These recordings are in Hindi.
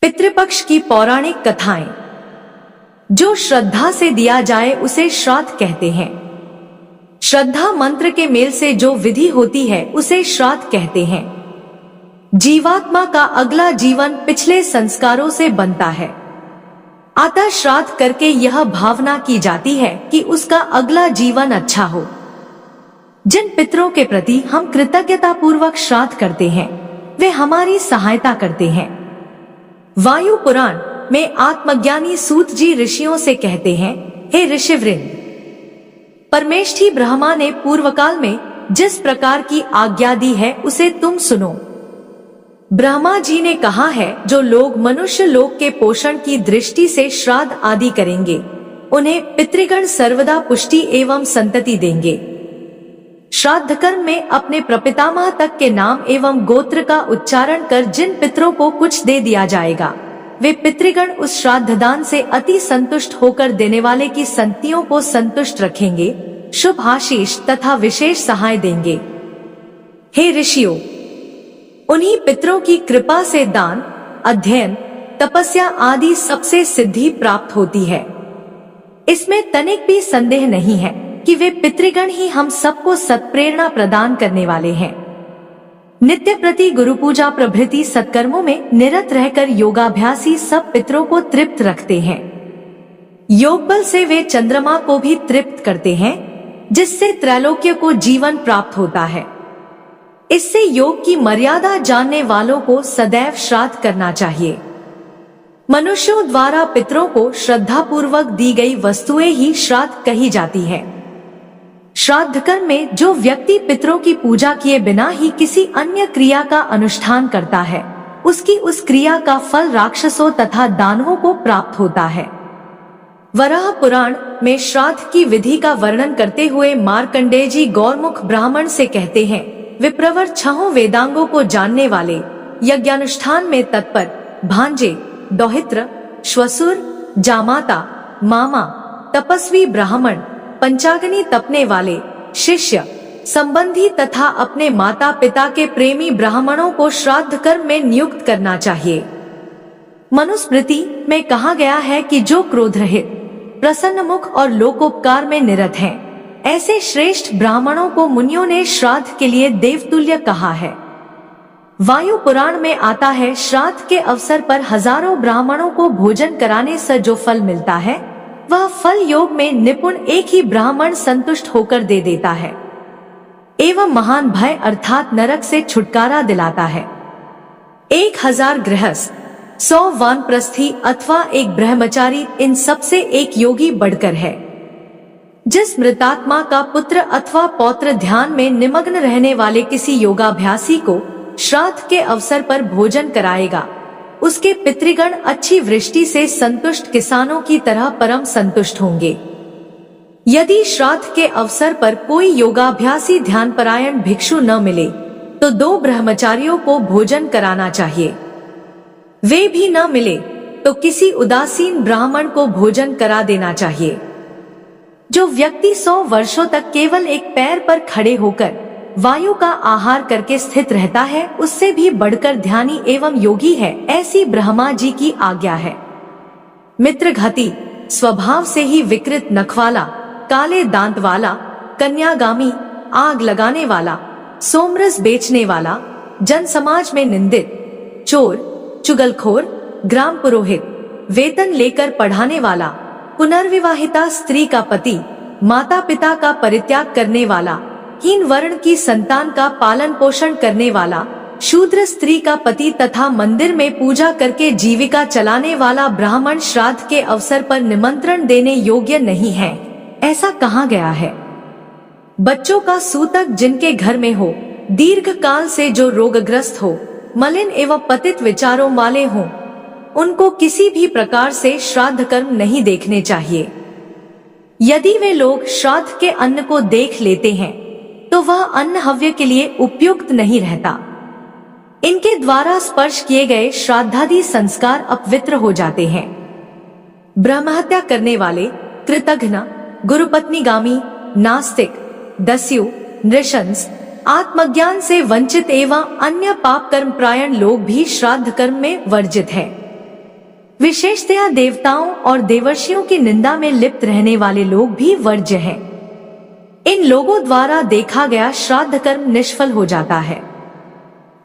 पितृपक्ष की पौराणिक कथाएं। जो श्रद्धा से दिया जाए उसे श्राद्ध कहते हैं। श्रद्धा मंत्र के मेल से जो विधि होती है उसे श्राद्ध कहते हैं। जीवात्मा का अगला जीवन पिछले संस्कारों से बनता है, अतः श्राद्ध करके यह भावना की जाती है कि उसका अगला जीवन अच्छा हो। जिन पितरों के प्रति हम कृतज्ञता पूर्वक श्राद्ध करते हैं वे हमारी सहायता करते हैं। वायु पुराण में आत्मज्ञानी सूत जी ऋषियों से कहते हैं, हे ऋषिवृंद, परमेष्ठी ब्रह्मा ने पूर्व काल में जिस प्रकार की आज्ञा दी है उसे तुम सुनो। ब्रह्मा जी ने कहा है, जो लोग मनुष्य लोक के पोषण की दृष्टि से श्राद्ध आदि करेंगे उन्हें पितृगण सर्वदा पुष्टि एवं संतति देंगे। श्राद्ध कर्म में अपने प्रपितामह तक के नाम एवं गोत्र का उच्चारण कर जिन पितरों को कुछ दे दिया जाएगा वे पितृगण उस श्राद्ध दान से अति संतुष्ट होकर देने वाले की संततियों को संतुष्ट रखेंगे, शुभ आशीष तथा विशेष सहाय देंगे। हे ऋषियों, उन्हीं पितरों की कृपा से दान, अध्ययन, तपस्या आदि सबसे सिद्धि प्राप्त होती है। इसमें तनिक भी संदेह नहीं है कि वे पितृगण ही हम सबको सत्प्रेरणा प्रदान करने वाले हैं। नित्य प्रति गुरु पूजा प्रभृति सत्कर्मों में निरत रहकर योगाभ्यासी सब पितरों को तृप्त रखते हैं। योग बल से वे चंद्रमा को भी तृप्त करते हैं, जिससे त्रैलोक्य को जीवन प्राप्त होता है। इससे योग की मर्यादा जानने वालों को सदैव श्राद्ध करना चाहिए। मनुष्यों द्वारा पितरों को श्रद्धा पूर्वक दी गई वस्तुएं ही श्राद्ध कही जाती है। श्राद्ध कर्म में जो व्यक्ति पितरों की पूजा किए बिना ही किसी अन्य क्रिया का अनुष्ठान करता है उसकी उस क्रिया का फल राक्षसों तथा दानवों को प्राप्त होता है। वराह पुराण में श्राद्ध की विधि का वर्णन करते हुए मार्कंडेय जी गौरमुख ब्राह्मण से कहते हैं, विप्रवर छहों वेदांगों को जानने वाले, यज्ञानुष्ठान में तत्पर, भांजे, दौहित्र, श्वसुर, जामाता, मामा, तपस्वी ब्राह्मण, पंचाग्नि तपने वाले, शिष्य, संबंधी तथा अपने माता पिता के प्रेमी ब्राह्मणों को श्राद्ध कर्म में नियुक्त करना चाहिए। मनुस्मृति में कहा गया है कि जो क्रोध रहित, प्रसन्न मुख और लोकोपकार में निरत हैं, ऐसे श्रेष्ठ ब्राह्मणों को मुनियों ने श्राद्ध के लिए देवतुल्य कहा है। वायु पुराण में आता है, श्राद्ध के अवसर पर हजारों ब्राह्मणों को भोजन कराने से जो फल मिलता है वह फल योग में निपुण एक ही ब्राह्मण संतुष्ट होकर दे देता है एवं महान भय अर्थात नरक से छुटकारा दिलाता है। 1000 गृहस्थ, 100 वानप्रस्थी अथवा एक ब्रह्मचारी, इन सबसे एक योगी बढ़कर है। जिस मृतात्मा का पुत्र अथवा पौत्र ध्यान में निमग्न रहने वाले किसी योगाभ्यासी को श्राद्ध के अवसर पर भोजन कराएगा उसके पितृगण अच्छी वृष्टि से संतुष्ट किसानों की तरह परम संतुष्ट होंगे। यदि श्राद्ध के अवसर पर कोई योगाभ्यासी ध्यानपरायण भिक्षु न मिले तो 2 ब्रह्मचारियों को भोजन कराना चाहिए। वे भी न मिले तो किसी उदासीन ब्राह्मण को भोजन करा देना चाहिए। जो व्यक्ति 100 वर्षों तक केवल एक पैर पर खड़े होकर वायु का आहार करके स्थित रहता है उससे भी बढ़कर ध्यानी एवं योगी है, ऐसी ब्रह्मा जी की आज्ञा है। मित्रघाती, स्वभाव से ही विकृत नख वाला, काले दांत वाला, कन्यागामी, आग लगाने वाला, सोमरस बेचने वाला, जन समाज में निंदित, चोर, चुगलखोर, ग्राम पुरोहित, वेतन लेकर पढ़ाने वाला, पुनर्विवाहिता स्त्री का पति, माता पिता का परित्याग करने वाला, हीन वर्ण की संतान का पालन पोषण करने वाला, शूद्र स्त्री का पति तथा मंदिर में पूजा करके जीविका चलाने वाला ब्राह्मण श्राद्ध के अवसर पर निमंत्रण देने योग्य नहीं है, ऐसा कहा गया है। बच्चों का सूतक जिनके घर में हो, दीर्घ काल से जो रोगग्रस्त हो, मलिन एवं पतित विचारों वाले हों, उनको किसी भी प्रकार से श्राद्ध कर्म नहीं देखने चाहिए। यदि वे लोग श्राद्ध के अन्न को देख लेते हैं तो वह अन्न हव्य के लिए उपयुक्त नहीं रहता। इनके द्वारा स्पर्श किए गए श्राद्धादि संस्कार अपवित्र हो जाते हैं। ब्रह्महत्या करने वाले, कृतघ्न, गुरुपत्नीगामी, नास्तिक, दस्यु, नृशंस, आत्मज्ञान से वंचित एवं अन्य पाप कर्म प्रायण लोग भी श्राद्ध कर्म में वर्जित है। विशेषतया देवताओं और देवर्षियों की निंदा में लिप्त रहने वाले लोग भी वर्ज्य हैं। इन लोगों द्वारा देखा गया श्राद्ध कर्म निष्फल हो जाता है।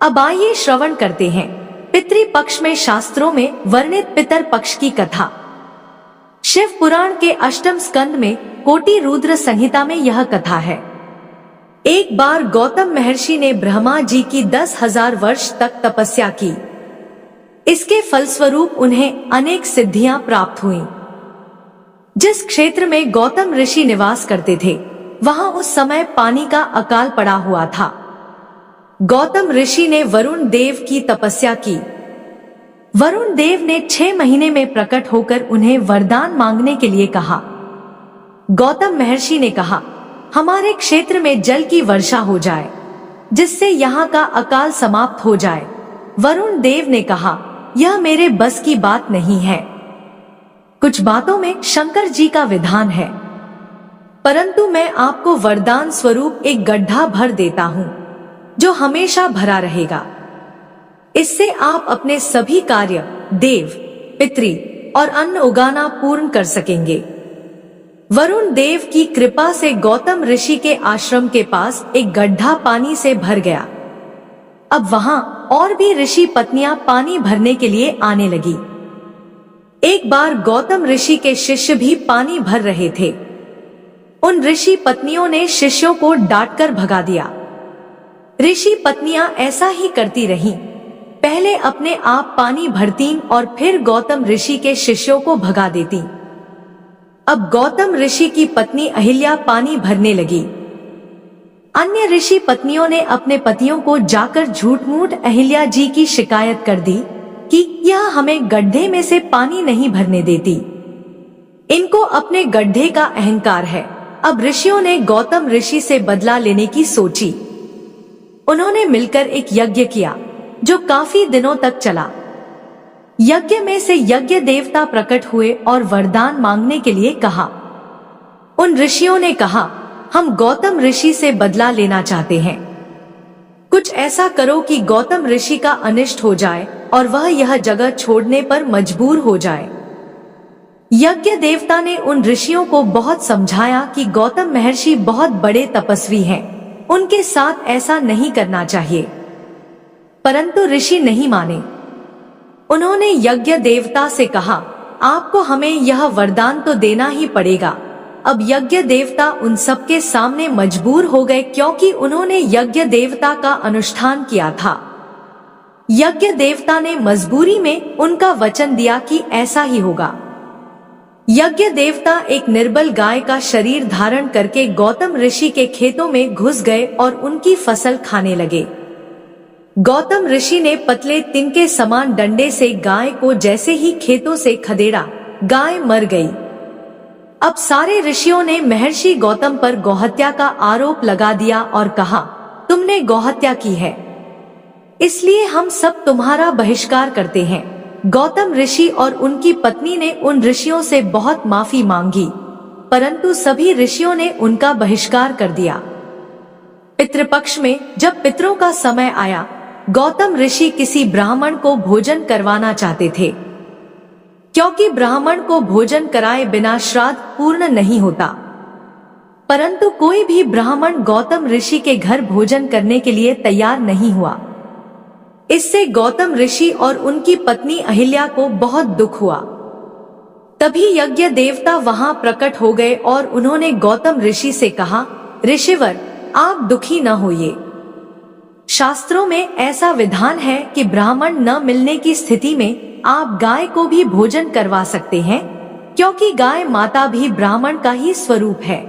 अब आइए श्रवण करते हैं पितृपक्ष में शास्त्रों में वर्णित पितर पक्ष की कथा। शिव पुराण के अष्टम स्कंद में कोटि रुद्र संहिता में यह कथा है। एक बार गौतम महर्षि ने ब्रह्मा जी की 10,000 वर्ष तक तपस्या की। इसके फलस्वरूप उन्हें अनेक सिद्धियां प्राप्त हुईं। जिस क्षेत्र में गौतम ऋषि निवास करते थे वहां उस समय पानी का अकाल पड़ा हुआ था। गौतम ऋषि ने वरुण देव की तपस्या की। वरुण देव ने 6 महीने में प्रकट होकर उन्हें वरदान मांगने के लिए कहा। गौतम महर्षि ने कहा, हमारे क्षेत्र में जल की वर्षा हो जाए जिससे यहाँ का अकाल समाप्त हो जाए। वरुण देव ने कहा, यह मेरे बस की बात नहीं है। कुछ बातों में शंकर जी का विधान है, परंतु मैं आपको वरदान स्वरूप एक गड्ढा भर देता हूँ जो हमेशा भरा रहेगा। इससे आप अपने सभी कार्य, देव, पितृ और अन्न उगाना पूर्ण कर सकेंगे। वरुण देव की कृपा से गौतम ऋषि के आश्रम के पास एक गड्ढा पानी से भर गया। अब वहां और भी ऋषि पत्नियां पानी भरने के लिए आने लगी। एक बार गौतम ऋषि के शिष्य भी पानी भर रहे थे। उन ऋषि पत्नियों ने शिष्यों को डांटकर भगा दिया। ऋषि पत्नियां ऐसा ही करती रहीं। पहले अपने आप पानी भरतीं और फिर गौतम ऋषि के शिष्यों को भगा देती। अब गौतम ऋषि की पत्नी अहिल्या पानी भरने लगी। अन्य ऋषि पत्नियों ने अपने पतियों को जाकर झूठ मूठ अहिल्या जी की शिकायत कर दी कि यह हमें गड्ढे में से पानी नहीं भरने देती। इनको अपने गड्ढे का अहंकार है। अब ऋषियों ने गौतम ऋषि से बदला लेने की सोची। उन्होंने मिलकर एक यज्ञ किया जो काफी दिनों तक चला। यज्ञ में से यज्ञ देवता प्रकट हुए और वरदान मांगने के लिए कहा। उन ऋषियों ने कहा, हम गौतम ऋषि से बदला लेना चाहते हैं। कुछ ऐसा करो कि गौतम ऋषि का अनिष्ट हो जाए और वह यह जगह छोड़ने पर मजबूर हो जाए। यज्ञ देवता ने उन ऋषियों को बहुत समझाया कि गौतम महर्षि बहुत बड़े तपस्वी हैं, उनके साथ ऐसा नहीं करना चाहिए, परंतु ऋषि नहीं माने। उन्होंने यज्ञ देवता से कहा, आपको हमें यह वरदान तो देना ही पड़ेगा। अब यज्ञ देवता उन सबके सामने मजबूर हो गए क्योंकि उन्होंने यज्ञ देवता का अनुष्ठान किया था। यज्ञ देवता ने मजबूरी में उनका वचन दिया कि ऐसा ही होगा। यज्ञ देवता एक निर्बल गाय का शरीर धारण करके गौतम ऋषि के खेतों में घुस गए और उनकी फसल खाने लगे। गौतम ऋषि ने पतले तिनके समान डंडे से गाय को जैसे ही खेतों से खदेड़ा, गाय मर गई। अब सारे ऋषियों ने महर्षि गौतम पर गौहत्या का आरोप लगा दिया और कहा, तुमने गौहत्या की है, इसलिए हम सब तुम्हारा बहिष्कार करते हैं। गौतम ऋषि और उनकी पत्नी ने उन ऋषियों से बहुत माफी मांगी, परंतु सभी ऋषियों ने उनका बहिष्कार कर दिया। पितृपक्ष में जब पितरों का समय आया, गौतम ऋषि किसी ब्राह्मण को भोजन करवाना चाहते थे, क्योंकि ब्राह्मण को भोजन कराए बिना श्राद्ध पूर्ण नहीं होता। परंतु कोई भी ब्राह्मण गौतम ऋषि के घर भोजन करने के लिए तैयार नहीं हुआ। इससे गौतम ऋषि और उनकी पत्नी अहिल्या को बहुत दुख हुआ। तभी यज्ञ देवता वहां प्रकट हो गए और उन्होंने गौतम ऋषि से कहा, ऋषिवर, आप दुखी न होइए। शास्त्रों में ऐसा विधान है कि ब्राह्मण न मिलने की स्थिति में आप गाय को भी भोजन करवा सकते हैं, क्योंकि गाय माता भी ब्राह्मण का ही स्वरूप है।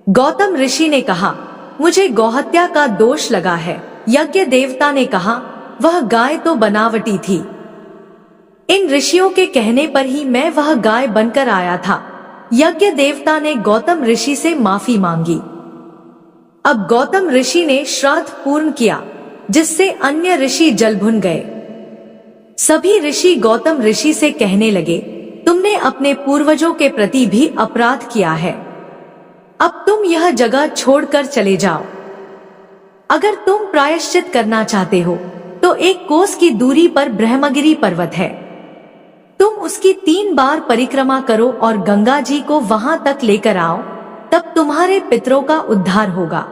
गौतम ऋषि ने कहा, मुझे गौहत्या का दोष लगा है। यज्ञ देवता ने कहा, वह गाय तो बनावटी थी। इन ऋषियों के कहने पर ही मैं वह गाय बनकर आया था। यज्ञ देवता ने गौतम ऋषि से माफी मांगी। अब गौतम ऋषि ने श्राद्ध पूर्ण किया, जिससे अन्य ऋषि जलभुन गए। सभी ऋषि गौतम ऋषि से कहने लगे, तुमने अपने पूर्वजों के प्रति भी अपराध किया है। अब तुम यह जगह छोड़कर चले जाओ। अगर तुम प्रायश्चित करना चाहते हो तो 1 कोस की दूरी पर ब्रह्मगिरि पर्वत है। तुम उसकी 3 बार परिक्रमा करो और गंगा जी को वहां तक लेकर आओ, तब तुम्हारे पितरों का उद्धार होगा।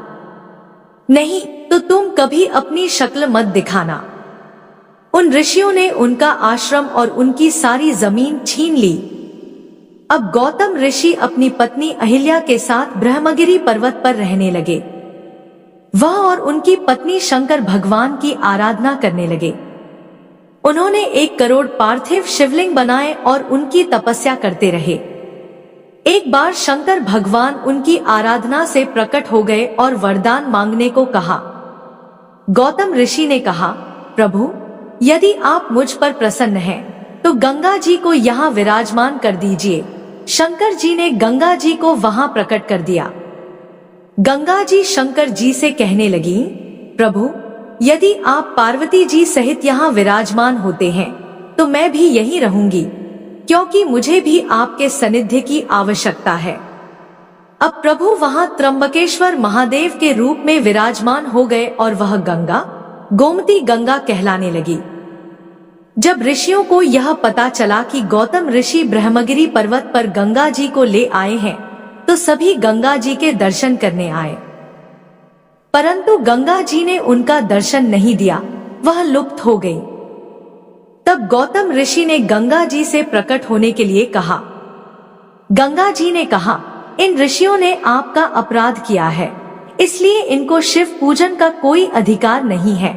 नहीं तो तुम कभी अपनी शक्ल मत दिखाना। उन ऋषियों ने उनका आश्रम और उनकी सारी जमीन छीन ली। अब गौतम ऋषि अपनी पत्नी अहिल्या के साथ ब्रह्मगिरि पर्वत पर रहने लगे। वह और उनकी पत्नी शंकर भगवान की आराधना करने लगे। उन्होंने 1 करोड़ पार्थिव शिवलिंग बनाए और उनकी तपस्या करते रहे। एक बार शंकर भगवान उनकी आराधना से प्रकट हो गए और वरदान मांगने को कहा। गौतम ऋषि ने कहा, प्रभु, यदि आप मुझ पर प्रसन्न हैं, तो गंगा जी को यहाँ विराजमान कर दीजिए। शंकर जी ने गंगा जी को वहां प्रकट कर दिया। गंगा जी शंकर जी से कहने लगी, प्रभु, यदि आप पार्वती जी सहित यहाँ विराजमान होते हैं, तो मैं भी यहीं रहूंगी, क्योंकि मुझे भी आपके सानिध्य की आवश्यकता है। अब प्रभु वहां त्र्यंबकेश्वर महादेव के रूप में विराजमान हो गए और वह गंगा गोमती गंगा कहलाने लगी। जब ऋषियों को यह पता चला कि गौतम ऋषि ब्रह्मगिरि पर्वत पर गंगा जी को ले आए हैं, तो सभी गंगा जी के दर्शन करने आए। परंतु गंगा जी ने उनका दर्शन नहीं दिया, वह लुप्त हो गई। तब गौतम ऋषि ने गंगा जी से प्रकट होने के लिए कहा। गंगा जी ने कहा, इन ऋषियों ने आपका अपराध किया है, इसलिए इनको शिव पूजन का कोई अधिकार नहीं है।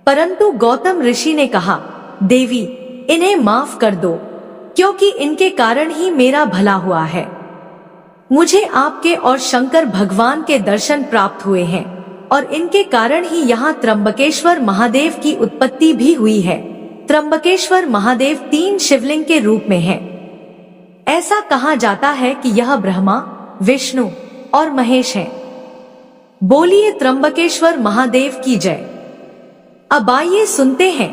परंतु गौतम ऋषि ने कहा, देवी, इन्हें माफ कर दो, क्योंकि इनके कारण ही मेरा भला हुआ है। मुझे आपके और शंकर भगवान के दर्शन प्राप्त हुए हैं और इनके कारण ही यहाँ त्र्यंबकेश्वर महादेव की उत्पत्ति भी हुई है। त्र्यंबकेश्वर महादेव 3 शिवलिंग के रूप में हैं। ऐसा कहा जाता है कि यह ब्रह्मा, विष्णु और महेश हैं। बोलिए त्र्यंबकेश्वर महादेव की जय। अब आइए सुनते हैं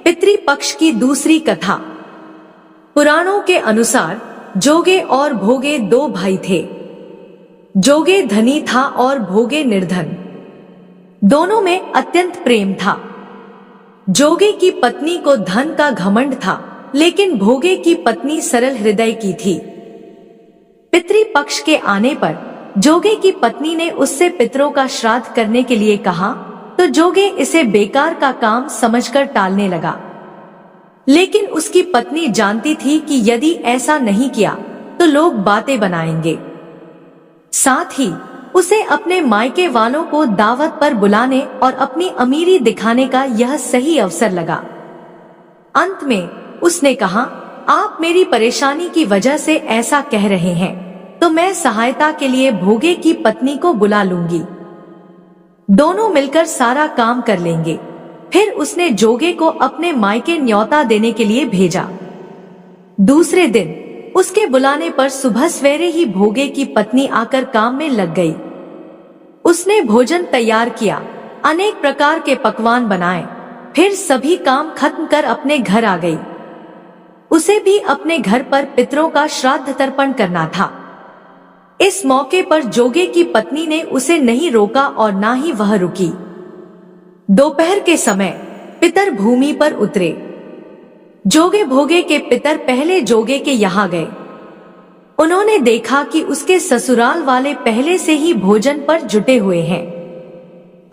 पितृपक्ष की दूसरी कथा। पुराणों के अनुसार जोगे और भोगे 2 भाई थे। जोगे धनी था और भोगे निर्धन। दोनों में अत्यंत प्रेम था। जोगे की पत्नी को धन का घमंड था, लेकिन भोगे की पत्नी सरल हृदय की थी। पितृपक्ष के आने पर जोगे की पत्नी ने उससे पितरों का श्राद्ध करने के लिए कहा, तो जोगे इसे बेकार का काम समझकर टालने लगा। लेकिन उसकी पत्नी जानती थी कि यदि ऐसा नहीं किया तो लोग बातें बनाएंगे। साथ ही उसे अपने मायके वालों को दावत पर बुलाने और अपनी अमीरी दिखाने का यह सही अवसर लगा। अंत में उसने कहा, आप मेरी परेशानी की वजह से ऐसा कह रहे हैं, तो मैं सहायता के लिए भोगे की पत्नी को बुला लूंगी। दोनों मिलकर सारा काम कर लेंगे। फिर उसने जोगे को अपने मायके न्योता देने के लिए भेजा। दूसरे दिन उसके बुलाने पर सुबह सवेरे ही भोगे की पत्नी आकर काम में लग गई। उसने भोजन तैयार किया, अनेक प्रकार के पकवान बनाए, फिर सभी काम खत्म कर अपने घर आ गई। उसे भी अपने घर पर पितरों का श्राद्ध तर्पण करना था। इस मौके पर जोगे की पत्नी ने उसे नहीं रोका और ना ही वह रुकी। दोपहर के समय पितर भूमि पर उतरे। जोगे भोगे के पितर पहले जोगे के यहाँ गए। उन्होंने देखा कि उसके ससुराल वाले पहले से ही भोजन पर जुटे हुए हैं।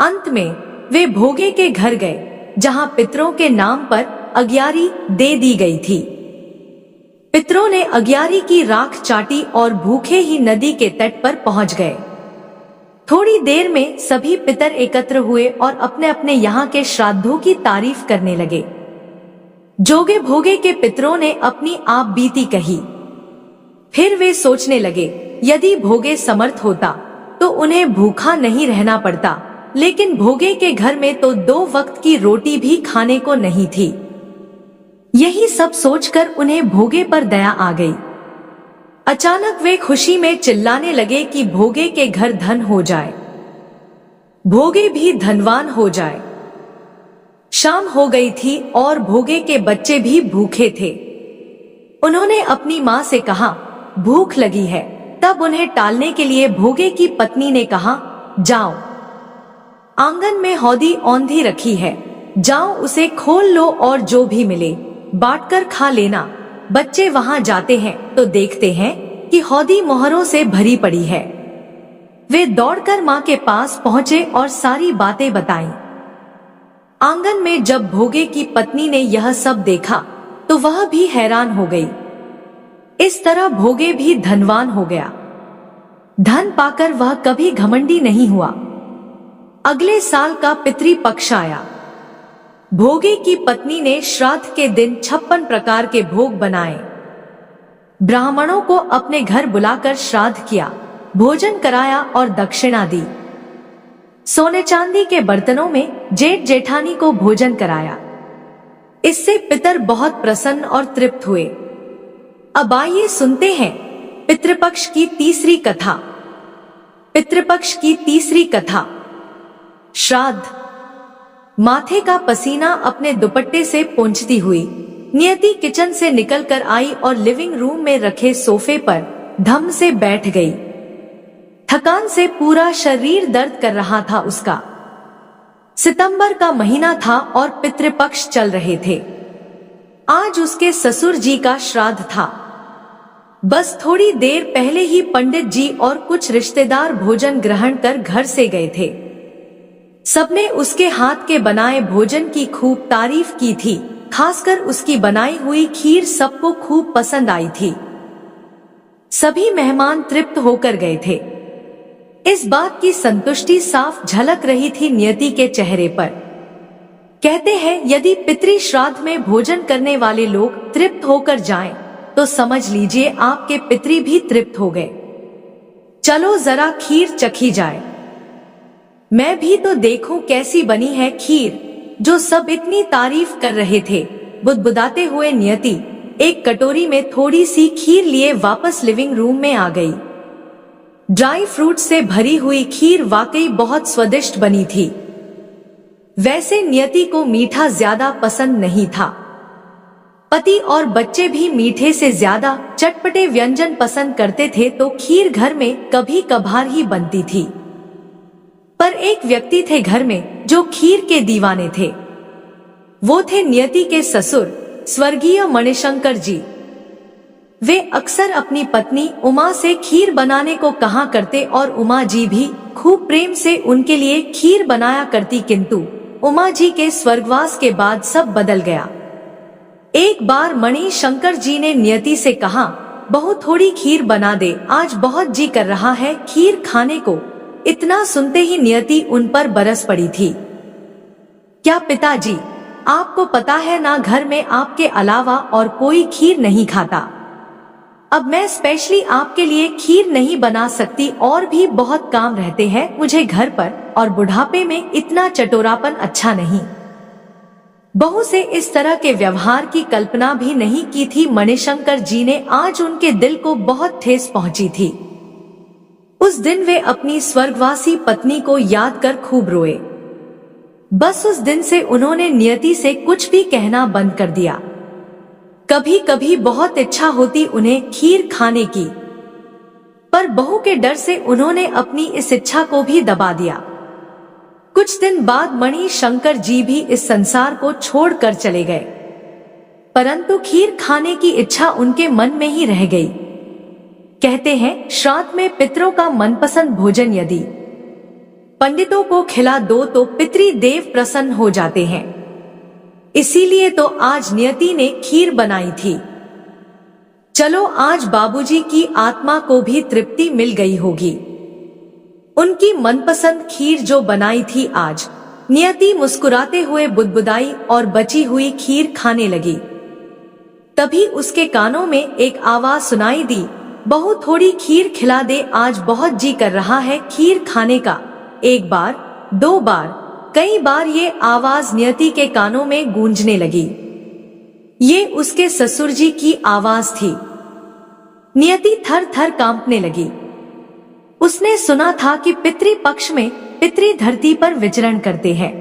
अंत में वे भोगे के घर गए, जहाँ पितरों के नाम पर अग्यारी दे दी गई थी। पितरों ने अग्यारी की राख चाटी और भूखे ही नदी के तट पर पहुंच गए। थोड़ी देर में सभी पितर एकत्र हुए और अपने अपने यहाँ के श्राद्धों की तारीफ करने लगे। जोगे भोगे के पितरों ने अपनी आप बीती कही। फिर वे सोचने लगे, यदि भोगे समर्थ होता तो उन्हें भूखा नहीं रहना पड़ता, लेकिन भोगे के घर में तो 2 वक्त की रोटी भी खाने को नहीं थी। यही सब सोचकर उन्हें भोगे पर दया आ गई। अचानक वे खुशी में चिल्लाने लगे कि भोगे के घर धन हो जाए, भोगे भी धनवान हो जाए। शाम हो गई थी और भोगे के बच्चे भी भूखे थे। उन्होंने अपनी माँ से कहा, भूख लगी है। तब उन्हें टालने के लिए भोगे की पत्नी ने कहा, जाओ, आंगन में हौदी औंधी रखी है, जाओ उसे खोल लो और जो भी मिले बांटकर खा लेना, बच्चे वहां जाते हैं तो देखते हैं कि हौदी मोहरों से भरी पड़ी है। वे दौड़कर माँ के पास पहुँचे और सारी बातें बताईं। आंगन में जब भोगे की पत्नी ने यह सब देखा तो वह भी हैरान हो गई। इस तरह भोगे भी धनवान हो गया। धन पाकर वह कभी घमंडी नहीं हुआ। अगले साल का पितृपक्ष आया। भोगे की पत्नी ने श्राद्ध के दिन 56 प्रकार के भोग बनाए। ब्राह्मणों को अपने घर बुलाकर श्राद्ध किया, भोजन कराया और दक्षिणा दी। सोने चांदी के बर्तनों में जेठ जेठानी को भोजन कराया। इससे पितर बहुत प्रसन्न और तृप्त हुए। अब आइए सुनते हैं पितृपक्ष की तीसरी कथा। पितृपक्ष की तीसरी कथा। श्राद्ध। माथे का पसीना अपने दुपट्टे से पोंछती हुई नियति किचन से निकलकर आई और लिविंग रूम में रखे सोफे पर धम से बैठ गई। थकान से पूरा शरीर दर्द कर रहा था उसका। सितंबर का महीना था और पितृपक्ष चल रहे थे। आज उसके ससुर जी का श्राद्ध था। बस थोड़ी देर पहले ही पंडित जी और कुछ रिश्तेदार भोजन ग्रहण कर घर से गए थे। सबने उसके हाथ के बनाए भोजन की खूब तारीफ की थी। खासकर उसकी बनाई हुई खीर सबको खूब पसंद आई थी। सभी मेहमान तृप्त होकर गए थे। इस बात की संतुष्टि साफ झलक रही थी नियति के चेहरे पर। कहते हैं यदि पितृ श्राद्ध में भोजन करने वाले लोग तृप्त होकर जाएं, तो समझ लीजिए आपके पितृ भी तृप्त हो गए। चलो जरा खीर चखी जाए। मैं भी तो देखूं कैसी बनी है खीर, जो सब इतनी तारीफ कर रहे थे। बुदबुदाते हुए नियति एक कटोरी में थोड़ी सी खीर लिए वापस लिविंग रूम में आ गई। ड्राई फ्रूट से भरी हुई खीर वाकई बहुत स्वादिष्ट बनी थी। वैसे नियति को मीठा ज्यादा पसंद नहीं था। पति और बच्चे भी मीठे से ज्यादा चटपटे व्यंजन पसंद करते थे, तो खीर घर में कभी कभार ही बनती थी। पर एक व्यक्ति थे घर में जो खीर के दीवाने थे। वो थे नियति के ससुर स्वर्गीय मणिशंकर जी। वे अक्सर अपनी पत्नी उमा से खीर बनाने को कहा करते और उमा जी भी खूब प्रेम से उनके लिए खीर बनाया करती, किंतु उमा जी के स्वर्गवास के बाद सब बदल गया। एक बार मणिशंकर जी ने नियति से कहा, बहुत थोड़ी खीर बना दे, आज बहुत जी कर रहा है खीर खाने को। इतना सुनते ही नियति उन पर बरस पड़ी थी। क्या पिताजी, आपको पता है ना घर में आपके अलावा और कोई खीर नहीं खाता। अब मैं स्पेशली आपके लिए खीर नहीं बना सकती और भी बहुत काम रहते हैं मुझे घर पर, और बुढ़ापे में इतना चटोरापन अच्छा नहीं। बहू से इस तरह के व्यवहार की कल्पना भी नहीं की थी मणिशंकर जी ने। आज उनके दिल को बहुत ठेस पहुंची थी। उस दिन वे अपनी स्वर्गवासी पत्नी को याद कर खूब रोए। बस उस दिन से उन्होंने नियति से कुछ भी कहना बंद कर दिया। कभी कभी बहुत इच्छा होती उन्हें खीर खाने की, पर बहू के डर से उन्होंने अपनी इस इच्छा को भी दबा दिया। कुछ दिन बाद मणिशंकर जी भी इस संसार को छोड़कर चले गए, परंतु खीर खाने की इच्छा उनके मन में ही रह गई। कहते हैं श्राद्ध में पितरों का मनपसंद भोजन यदि पंडितों को खिला दो तो पितृदेव प्रसन्न हो जाते हैं। इसीलिए तो आज नियति ने खीर बनाई थी। चलो आज बाबूजी की आत्मा को भी तृप्ति मिल गई होगी। उनकी मनपसंद खीर जो बनाई थी आज। नियति मुस्कुराते हुए बुदबुदाई और बची हुई खीर खाने लगी। तभी उसके कानों में एक आवाज सुनाई दी, बहू थोड़ी खीर खिला दे, आज बहुत जी कर रहा है खीर खाने का। एक बार, दो बार, कई बार ये आवाज नियति के कानों में गूंजने लगी। ये उसके ससुर जी की आवाज थी। नियति थर थर कांपने लगी। उसने सुना था कि पितृपक्ष में पितृ धरती पर विचरण करते हैं।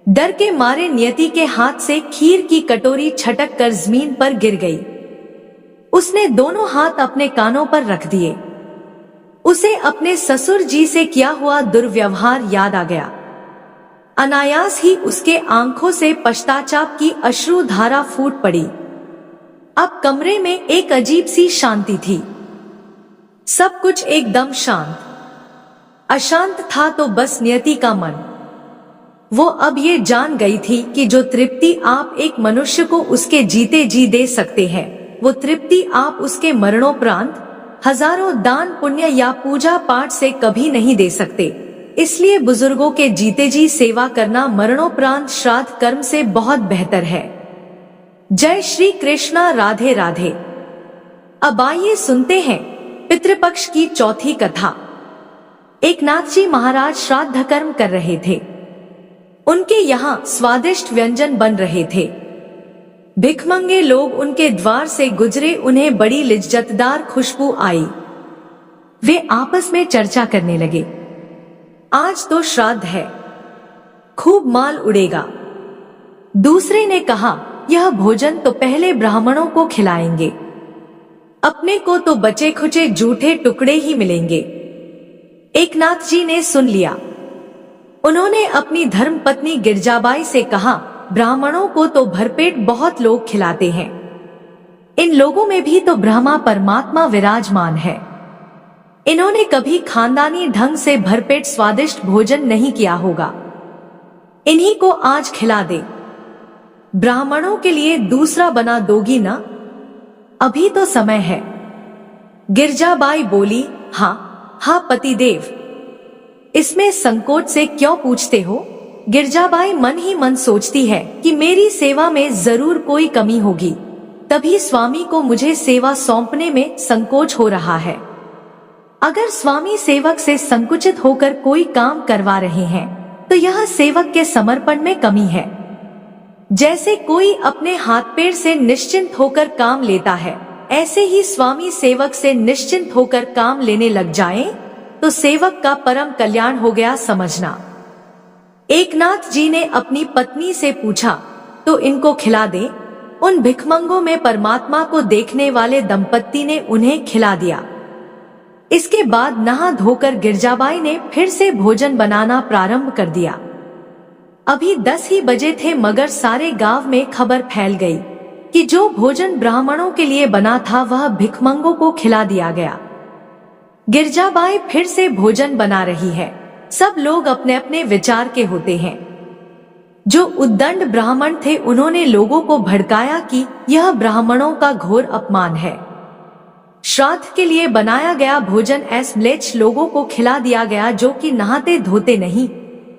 डर के मारे नियति के हाथ से खीर की कटोरी छटक कर जमीन पर गिर गई। उसने दोनों हाथ अपने कानों पर रख दिए। उसे अपने ससुर जी से किया हुआ दुर्व्यवहार याद आ गया। अनायास ही उसके आंखों से पश्चाताप की अश्रु धारा फूट पड़ी। अब कमरे में एक अजीब सी शांति थी। सब कुछ एकदम शांत। अशांत था तो बस नियति का मन। वो अब ये जान गई थी कि जो तृप्ति आप एक मनुष्य को उसके जीते जी दे सकते हैं, वो तृप्ति आप उसके मरणोपरांत हजारों दान पुण्य या पूजा पाठ से कभी नहीं दे सकते। इसलिए बुजुर्गों के जीते जी सेवा करना मरणोपरांत श्राद्ध कर्म से बहुत बेहतर है। जय श्री कृष्णा। राधे राधे। अब आइए सुनते हैं पितृपक्ष की चौथी कथा। एकनाथ जी महाराज श्राद्ध कर्म कर रहे थे। उनके यहाँ स्वादिष्ट व्यंजन बन रहे थे। भिखमंगे लोग उनके द्वार से गुजरे, उन्हें बड़ी लिज्जतदार खुशबू आई। वे आपस में चर्चा करने लगे, आज तो श्राद्ध है, खूब माल उड़ेगा। दूसरे ने कहा, यह भोजन तो पहले ब्राह्मणों को खिलाएंगे, अपने को तो बचे खुचे जूठे टुकड़े ही मिलेंगे। एकनाथ जी ने सुन लिया। उन्होंने अपनी धर्मपत्नी गिरजाबाई से कहा, ब्राह्मणों को तो भरपेट बहुत लोग खिलाते हैं, इन लोगों में भी तो ब्रह्मा परमात्मा विराजमान है। इन्होंने कभी खानदानी ढंग से भरपेट स्वादिष्ट भोजन नहीं किया होगा, इन्हीं को आज खिला दे। ब्राह्मणों के लिए दूसरा बना दोगी ना? अभी तो समय है। गिरजाबाई बोली, हाँ हाँ पतिदेव, इसमें संकोच से क्यों पूछते हो? गिरजाबाई मन ही मन सोचती है कि मेरी सेवा में जरूर कोई कमी होगी, तभी स्वामी को मुझे सेवा सौंपने में संकोच हो रहा है। अगर स्वामी सेवक से संकुचित होकर कोई काम करवा रहे हैं तो यह सेवक के समर्पण में कमी है। जैसे कोई अपने हाथ पैर से निश्चिंत होकर काम लेता है, ऐसे ही स्वामी सेवक से निश्चिंत होकर काम लेने लग जाएं, तो सेवक का परम कल्याण हो गया समझना। एकनाथ जी ने अपनी पत्नी से पूछा, तो इनको खिला दे? उन भिखमंगों में परमात्मा को देखने वाले दंपत्ति ने उन्हें खिला दिया। इसके बाद नहा धोकर गिरजाबाई ने फिर से भोजन बनाना प्रारंभ कर दिया। अभी 10 ही बजे थे, मगर सारे गांव में खबर फैल गई कि जो भोजन ब्राह्मणों के लिए बना था वह भिखमंगों को खिला दिया गया। गिरजाबाई फिर से भोजन बना रही है। सब लोग अपने अपने विचार के होते हैं। जो उद्दंड ब्राह्मण थे उन्होंने लोगों को भड़काया कि यह ब्राह्मणों का घोर अपमान है। श्राद्ध के लिए बनाया गया भोजन ऐसे म्लेच्छ लोगों को खिला दिया गया जो कि नहाते धोते नहीं,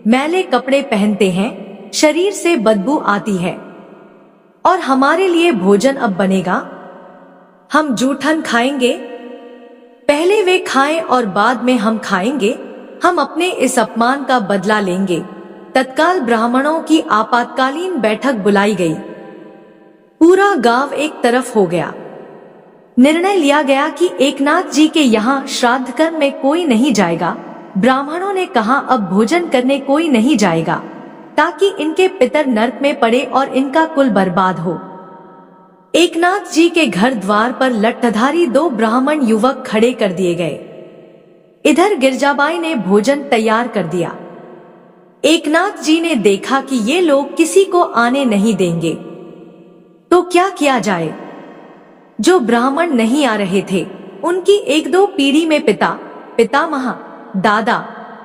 मैले कपड़े पहनते हैं, शरीर से बदबू आती है। और हमारे लिए भोजन अब बनेगा, हम जूठन खाएंगे? पहले वे खाएं और बाद में हम खाएंगे। हम अपने इस अपमान का बदला लेंगे। तत्काल ब्राह्मणों की आपातकालीन बैठक बुलाई गई। पूरा गांव एक तरफ हो गया। निर्णय लिया गया कि एकनाथ जी के यहाँ श्राद्ध कर्म में कोई नहीं जाएगा। ब्राह्मणों ने कहा, अब भोजन करने कोई नहीं जाएगा, ताकि इनके पितर नरक में पड़े और इनका कुल बर्बाद हो। एकनाथ जी के घर द्वार पर लट्ठधारी 2 ब्राह्मण युवक खड़े कर दिए गए। इधर गिरजाबाई ने भोजन तैयार कर दिया। एकनाथ जी ने देखा कि ये लोग किसी को आने नहीं देंगे, तो क्या किया जाए? जो ब्राह्मण नहीं आ रहे थे, उनकी 1-2 पीढ़ी में पिता, पितामह, दादा,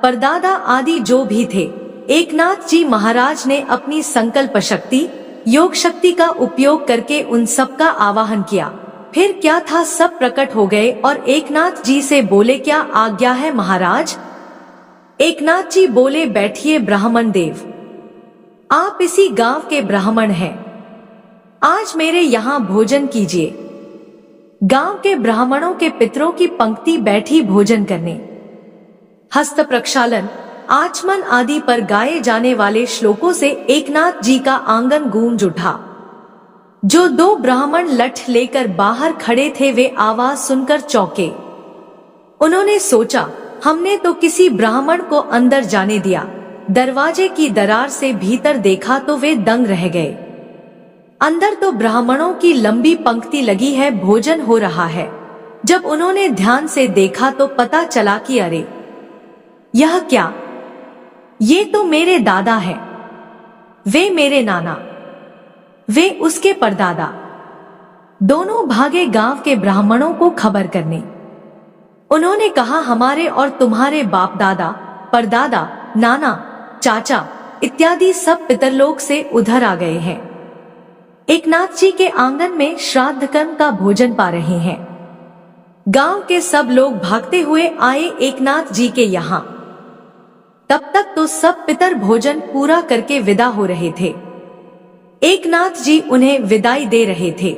परदादा आदि जो भी थे, एकनाथ जी महाराज ने अपनी संकल्प शक्ति, योग शक्ति का उपयोग करके उन सब का आवाहन किया। फिर क्या था, सब प्रकट हो गए और एकनाथ जी से बोले, क्या आज्ञा है महाराज? एकनाथ जी बोले, बैठिए ब्राह्मण देव, आप इसी गांव के ब्राह्मण हैं, आज मेरे यहाँ भोजन कीजिए। गांव के ब्राह्मणों के पितरों की पंक्ति बैठी भोजन करने। हस्त प्रक्षालन, आचमन आदि पर गाए जाने वाले श्लोकों से एकनाथ जी का आंगन गूंज उठा। जो 2 ब्राह्मण लठ लेकर बाहर खड़े थे वे आवाज सुनकर चौंके। उन्होंने सोचा, हमने तो किसी ब्राह्मण को अंदर जाने दिया। दरवाजे की दरार से भीतर देखा तो वे दंग रह गए। अंदर तो ब्राह्मणों की लंबी पंक्ति लगी है, भोजन हो रहा है। जब उन्होंने ध्यान से देखा तो पता चला कि अरे यह क्या, ये तो मेरे दादा हैं, वे मेरे नाना, वे उसके परदादा, दोनों भागे गांव के ब्राह्मणों को खबर करने। उन्होंने कहा, हमारे और तुम्हारे बाप दादा, परदादा, नाना, चाचा इत्यादि सब पितरलोक से उधर आ गए हैं। एकनाथ जी के आंगन में श्राद्ध कर्म का भोजन पा रहे हैं। गांव के सब लोग भागते हुए आए एकनाथ जी के यहाँ। तब तक तो सब पितर भोजन पूरा करके विदा हो रहे थे। एकनाथ जी उन्हें विदाई दे रहे थे।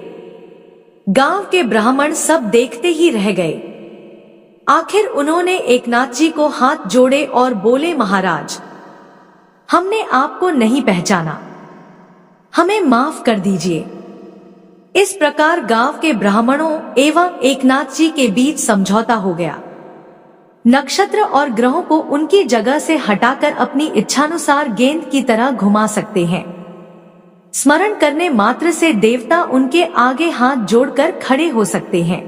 गांव के ब्राह्मण सब देखते ही रह गए। आखिर उन्होंने एकनाथ जी को हाथ जोड़े और बोले, महाराज, हमने आपको नहीं पहचाना, हमें माफ कर दीजिए। इस प्रकार गांव के ब्राह्मणों एवं एकनाथ जी के बीच समझौता हो गया। नक्षत्र और ग्रहों को उनकी जगह से हटाकर अपनी इच्छानुसार गेंद की तरह घुमा सकते हैं। स्मरण करने मात्र से देवता उनके आगे हाथ जोड़कर खड़े हो सकते हैं।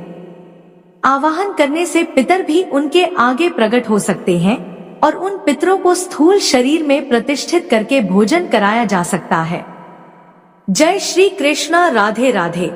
आवाहन करने से पितर भी उनके आगे प्रकट हो सकते हैं और उन पितरों को स्थूल शरीर में प्रतिष्ठित करके भोजन कराया जा सकता है। जय श्री कृष्णा। राधे राधे।